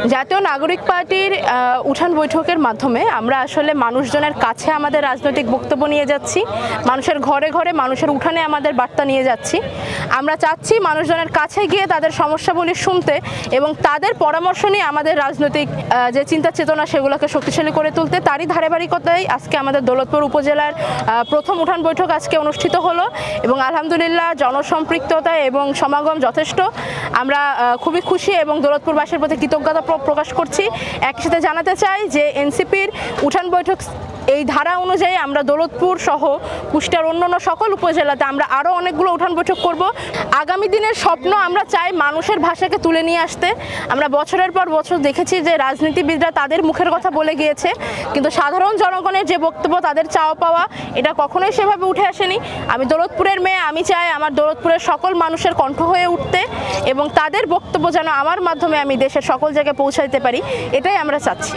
জাতীয় নাগরিক পার্টির উঠান বৈঠকের মাধ্যমে আমরা আসলে মানুষজনের কাছে আমাদের রাজনৈতিক বক্তব্য নিয়ে যাচ্ছি, মানুষের ঘরে ঘরে মানুষের উঠানে আমাদের বার্তা নিয়ে যাচ্ছি। আমরা চাচ্ছি মানুষজনের কাছে গিয়ে তাদের সমস্যাগুলি শুনতে এবং তাদের পরামর্শ নিয়ে আমাদের রাজনৈতিক যে চিন্তা চেতনা সেগুলোকে শক্তিশালী করে তুলতে। তারই ধারাবাহিকতায় আজকে আমাদের দৌলতপুর উপজেলার প্রথম উঠান বৈঠক আজকে অনুষ্ঠিত হলো এবং আলহামদুলিল্লাহ জনসম্পৃক্ততা এবং সমাগম যথেষ্ট। আমরা খুবই খুশি এবং দৌলতপুরবাসীর প্রতি কৃতজ্ঞতা প্রকাশ করছি। একই সাথে জানাতে চাই যে এনসিপির উঠান বৈঠক এই ধারা অনুযায়ী আমরা দৌলতপুর সহ কুষ্টিয়ার অন্যান্য সকল উপজেলাতে আমরা আরও অনেকগুলো উঠান বৈঠক করব। আগামী দিনের স্বপ্ন আমরা চাই মানুষের ভাষাকে তুলে নিয়ে আসতে। আমরা বছরের পর বছর দেখেছি যে রাজনীতিবিদরা তাদের মুখের কথা বলে গিয়েছে, কিন্তু সাধারণ জনগণের যে বক্তব্য তাদের চাওয়া পাওয়া এটা কখনোই সেভাবে উঠে আসেনি। আমি দৌলতপুরের মেয়ে, আমি চাই আমার দৌলতপুরের সকল মানুষের কণ্ঠ হয়ে উঠতে এবং তাদের বক্তব্য যেন আমার মাধ্যমে আমি দেশের সকল জায়গায় পৌঁছাইতে পারি, এটাই আমরা চাচ্ছি।